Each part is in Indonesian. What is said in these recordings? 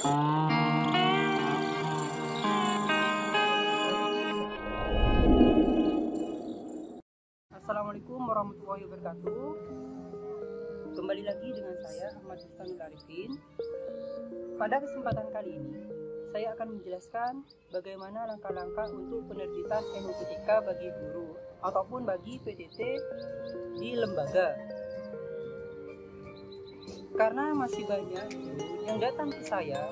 Assalamualaikum warahmatullahi wabarakatuh. Kembali lagi dengan saya Ahmad Bustanul Arifin. Pada kesempatan kali ini saya akan menjelaskan bagaimana langkah-langkah untuk penerbitan NUPTK bagi guru ataupun bagi PTT di lembaga. Karena masih banyak guru yang datang ke saya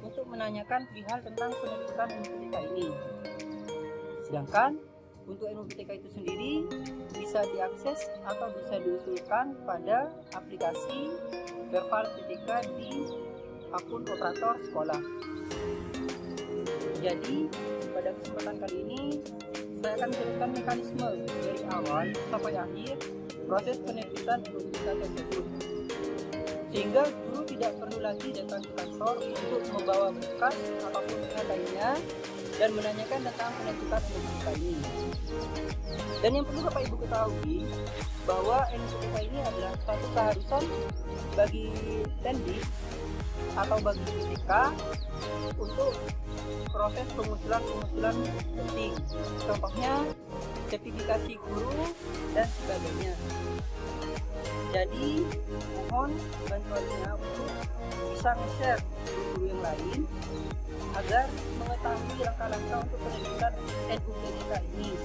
untuk menanyakan perihal tentang penerbitan NUPTK ini. Sedangkan untuk NUPTK itu sendiri bisa diakses atau bisa diusulkan pada aplikasi Verval PTK di akun operator sekolah. Jadi pada kesempatan kali ini saya akan menjelaskan mekanisme dari awal sampai akhir proses penerbitan NUPTK tersebut, sehingga guru tidak perlu lagi datang ke kantor untuk membawa berkas ataupun hal lainnya dan menanyakan tentang penerbitan NUPTK ini. Dan yang perlu Bapak Ibu ketahui bahwa NUPTK ini adalah satu keharusan bagi Tendik atau bagi PTK untuk proses pengusulan penting, contohnya sertifikasi guru dan sebagainya. Jadi mohon bantuannya untuk bisa nge-share guru yang lain agar mengetahui langkah-langkah untuk penerbitan NUPTK ini.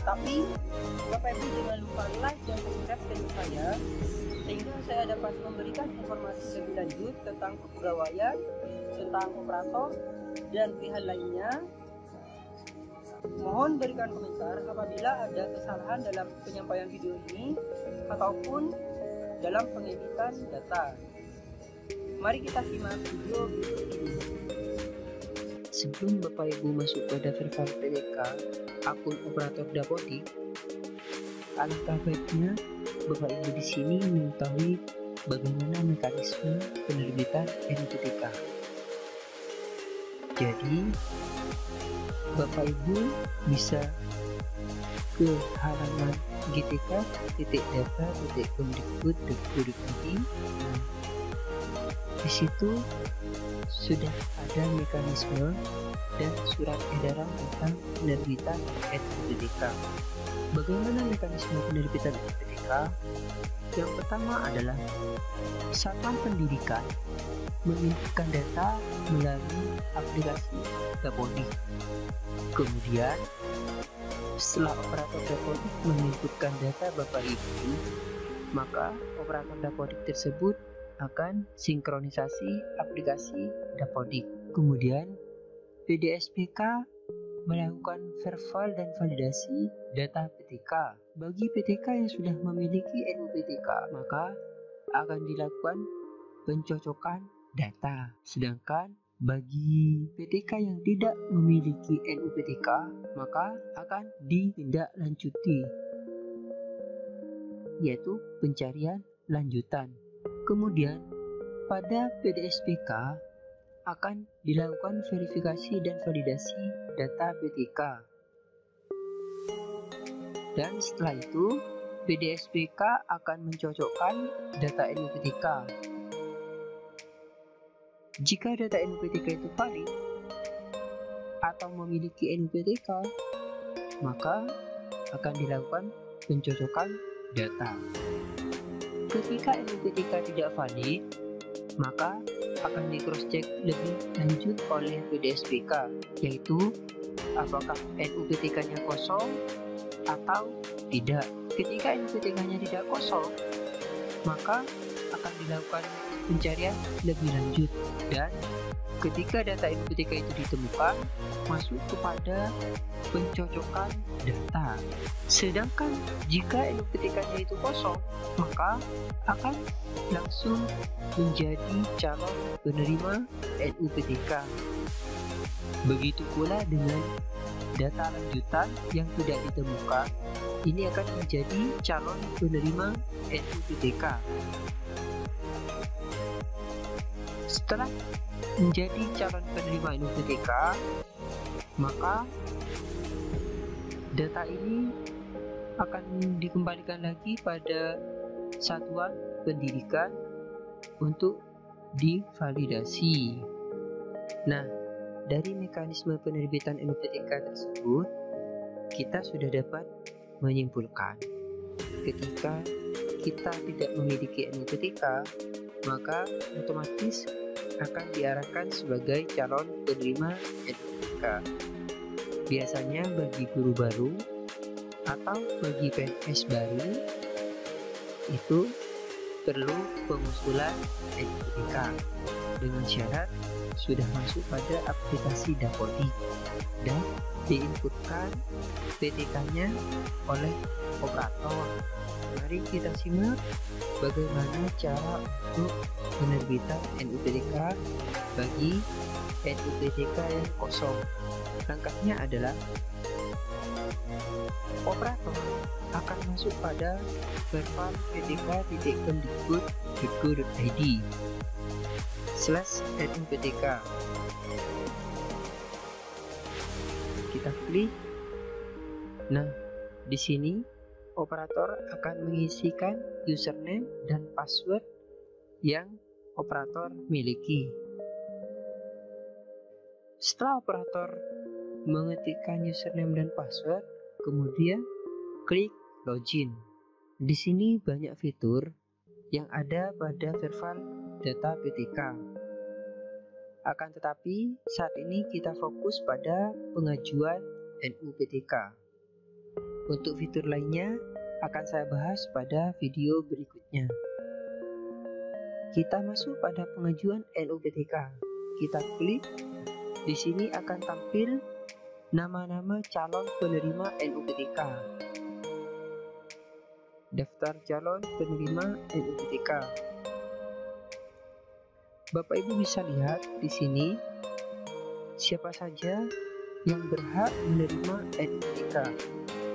Tapi Bapak Ibu jangan lupa like dan subscribe channel saya, sehingga saya dapat memberikan informasi lebih lanjut tentang kepegawaian, tentang operator dan perihal lainnya. Mohon berikan komentar apabila ada kesalahan dalam penyampaian video ini ataupun dalam pengeditan data. Mari kita simak video berikut ini. Sebelum Bapak Ibu masuk pada Verval PTK akun operator Dapodik, alangkah baiknya Bapak Ibu di sini mengetahui bagaimana mekanisme penerbitan NUPTK. Jadi Bapak Ibu bisa ke halaman gtk.data.kemdikbud.go.id. Di situ sudah ada mekanisme dan surat edaran tentang penerbitan NUPTK. Bagaimana mekanisme penerbitan NUPTK? Yang pertama adalah satuan pendidikan menginputkan data melalui aplikasi Dapodik. Kemudian setelah operator Dapodik menginputkan data Bapak Ibu, maka operator Dapodik tersebut akan sinkronisasi aplikasi Dapodik. Kemudian PDSPK melakukan verval dan validasi data PTK. Bagi PTK yang sudah memiliki NUPTK, maka akan dilakukan pencocokan data. Sedangkan bagi PTK yang tidak memiliki NUPTK, maka akan ditindaklanjuti, yaitu pencarian lanjutan. Kemudian pada PDSPK akan dilakukan verifikasi dan validasi data PTK. Dan setelah itu PDSPK akan mencocokkan data NUPTK. Jika data NUPTK itu valid atau memiliki NUPTK, maka akan dilakukan pencocokan data. Ketika NUPTK tidak valid, maka akan di cross check lebih lanjut oleh PDSPK, yaitu apakah NUPTK-nya kosong atau tidak. Ketika NUPTK-nya tidak kosong, maka akan dilakukan pencarian lebih lanjut, dan ketika data NUPTK itu ditemukan, masuk kepada pencocokan data. Sedangkan jika NUPTK-nya itu kosong, maka akan langsung menjadi calon penerima NUPTK. Begitu pula dengan data lanjutan yang tidak ditemukan, ini akan menjadi calon penerima NUPTK. Setelah menjadi calon penerima NUPTK, maka data ini akan dikembalikan lagi pada satuan pendidikan untuk divalidasi. Nah, dari mekanisme penerbitan NUPTK tersebut, kita sudah dapat menyimpulkan ketika kita tidak memiliki NUPTK, maka otomatis akan diarahkan sebagai calon penerima NUPTK. Biasanya bagi guru baru atau bagi PNS baru itu perlu pengusulan NUPTK dengan syarat sudah masuk pada aplikasi Dapodik dan diinputkan PTK-nya oleh operator. Mari kita simak bagaimana cara untuk penerbitan NUPTK bagi NUPTK yang kosong. Langkahnya adalah operator akan masuk pada verval.ptk.kemdikbud.go.id/NUPTK. Kita klik. Nah, di sini operator akan mengisikan username dan password yang operator miliki. Setelah operator mengetikkan username dan password, kemudian klik login. Di sini banyak fitur yang ada pada Verval Data PTK. Akan tetapi, saat ini kita fokus pada pengajuan NUPTK. Untuk fitur lainnya akan saya bahas pada video berikutnya. Kita masuk pada pengajuan NUPTK. Kita klik. Di sini akan tampil nama-nama calon penerima NUPTK. Daftar calon penerima NUPTK. Bapak Ibu bisa lihat di sini siapa saja yang berhak menerima NUPTK,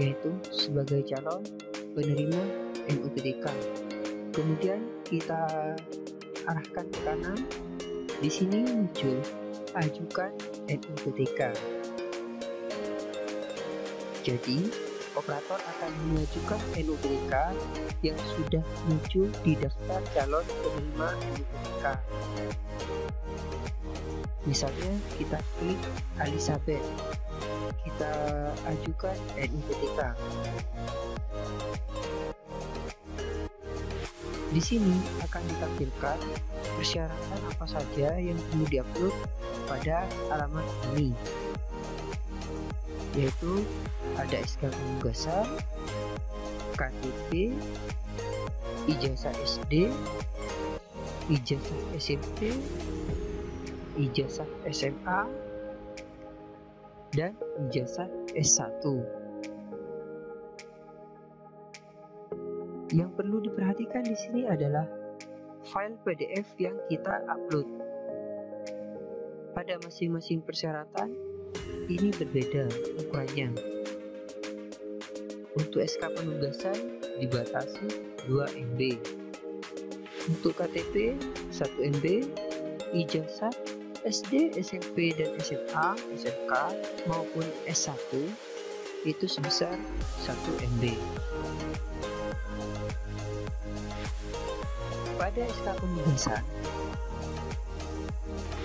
yaitu sebagai calon penerima NUPTK. Kemudian kita arahkan ke kanan. Di sini muncul ajukan NUPTK. Jadi, operator akan mengajukan NUPTK yang sudah muncul di daftar calon penerima NUPTK. Misalnya kita klik Elizabeth, kita ajukan NUPTK. Di sini akan ditampilkan persyaratan apa saja yang perlu diupload pada alamat ini, yaitu ada SK penugasan, KTP, ijazah SD, ijazah SMP, ijazah SMA, dan ijazah S1. Yang perlu diperhatikan di sini adalah file PDF yang kita upload. Pada masing-masing persyaratan ini berbeda ukurannya. Untuk SK penugasan dibatasi 2 MB. Untuk KTP 1 MB, ijazah SD, SMP, dan SMA, SMK maupun S1 itu sebesar 1 MB. Pada SK penugasan,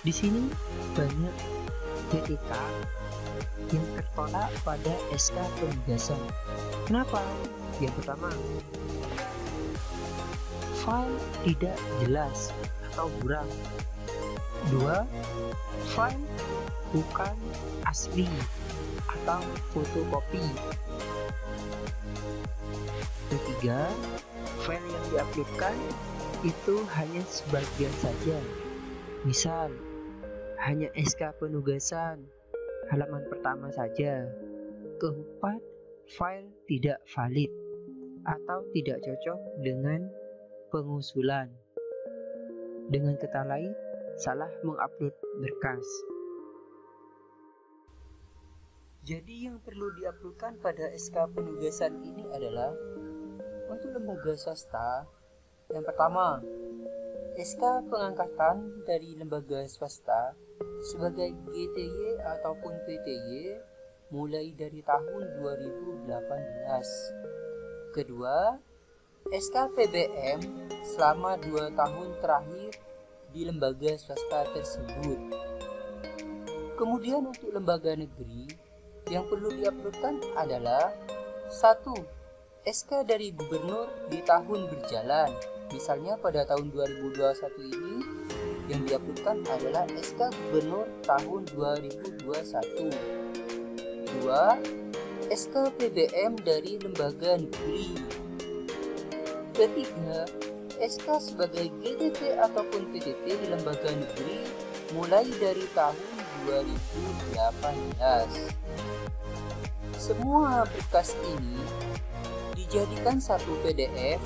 di sini banyak PTK yang tertolak pada SK penugasan. Kenapa? Yang pertama, file tidak jelas atau buram. 2. File bukan asli atau fotokopi. Ketiga, file yang diuploadkan itu hanya sebagian saja. Misal, hanya SK penugasan halaman pertama saja. Keempat, file tidak valid atau tidak cocok dengan pengusulan. Dengan kata lain, salah mengupload berkas. Jadi yang perlu diuploadkan pada SK penugasan ini adalah untuk lembaga swasta. Yang pertama, SK pengangkatan dari lembaga swasta sebagai GTY ataupun PTY mulai dari tahun 2018. Kedua, SK PBM selama 2 tahun terakhir di lembaga swasta tersebut. Kemudian untuk lembaga negeri yang perlu diuploadkan adalah 1. SK dari gubernur di tahun berjalan. Misalnya pada tahun 2021 ini yang diuploadkan adalah SK gubernur tahun 2021. 2. SK PBM dari lembaga negeri. Ketiga, SK sebagai GDT ataupun PDT di lembaga negeri mulai dari tahun 2018. Semua berkas ini dijadikan satu PDF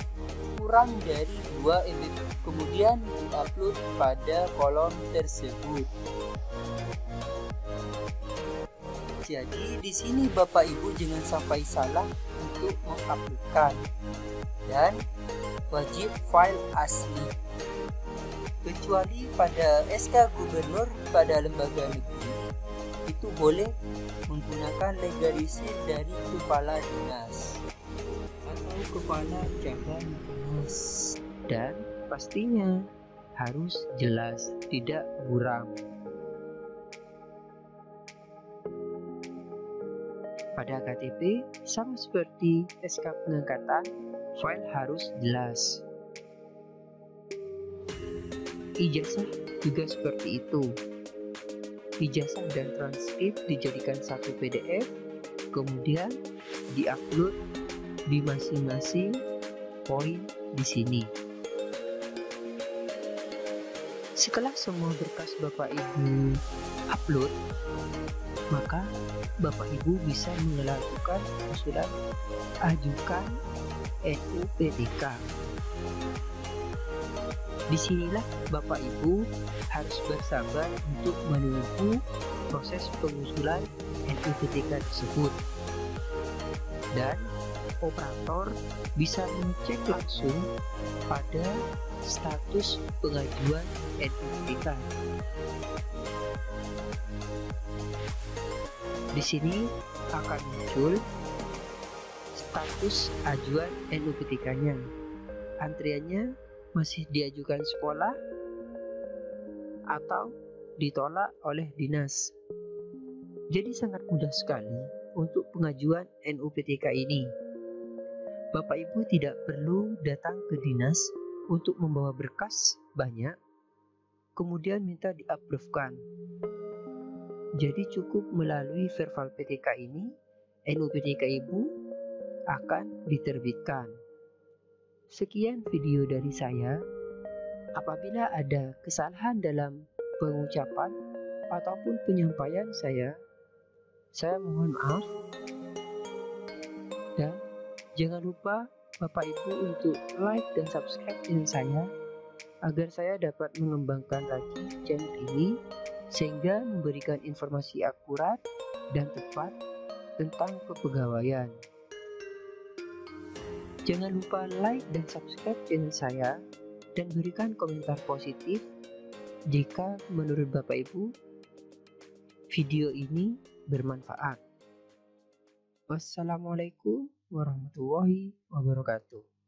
kurang dari 2 MB, kemudian diupload pada kolom tersebut. Jadi di sini Bapak Ibu jangan sampai salah untuk menguploadkan, dan wajib file asli. Kecuali pada SK gubernur pada lembaga negeri itu boleh menggunakan legalisir dari kepala dinas atau kepala cabang dinas, Dan pastinya harus jelas, tidak buram. Pada KTP, sama seperti SK pengangkatan, file harus jelas. Ijazah juga seperti itu. Ijazah dan transkrip dijadikan satu PDF, kemudian diupload di masing-masing poin di sini. Setelah semua berkas Bapak Ibu upload, maka Bapak Ibu bisa melakukan usulan ajukan NUPTK. Disinilah Bapak Ibu harus bersabar untuk menunggu proses pengusulan NUPTK tersebut. Dan operator bisa mengecek langsung pada status pengajuan NUPTK. Di sini akan muncul status ajuan NUPTK-nya. Antriannya masih diajukan sekolah atau ditolak oleh dinas. Jadi sangat mudah sekali untuk pengajuan NUPTK ini. Bapak Ibu tidak perlu datang ke dinas untuk membawa berkas banyak, kemudian minta di-approve-kan. Jadi cukup melalui verbal PTK ini, NUPTK Ibu akan diterbitkan. Sekian video dari saya. Apabila ada kesalahan dalam pengucapan ataupun penyampaian saya mohon maaf. Dan jangan lupa Bapak Ibu untuk like dan subscribe channel saya agar saya dapat mengembangkan lagi channel ini sehingga memberikan informasi akurat dan tepat tentang kepegawaian. Jangan lupa like dan subscribe channel saya dan berikan komentar positif jika menurut Bapak Ibu video ini bermanfaat. Wassalamualaikum warahmatullahi wabarakatuh.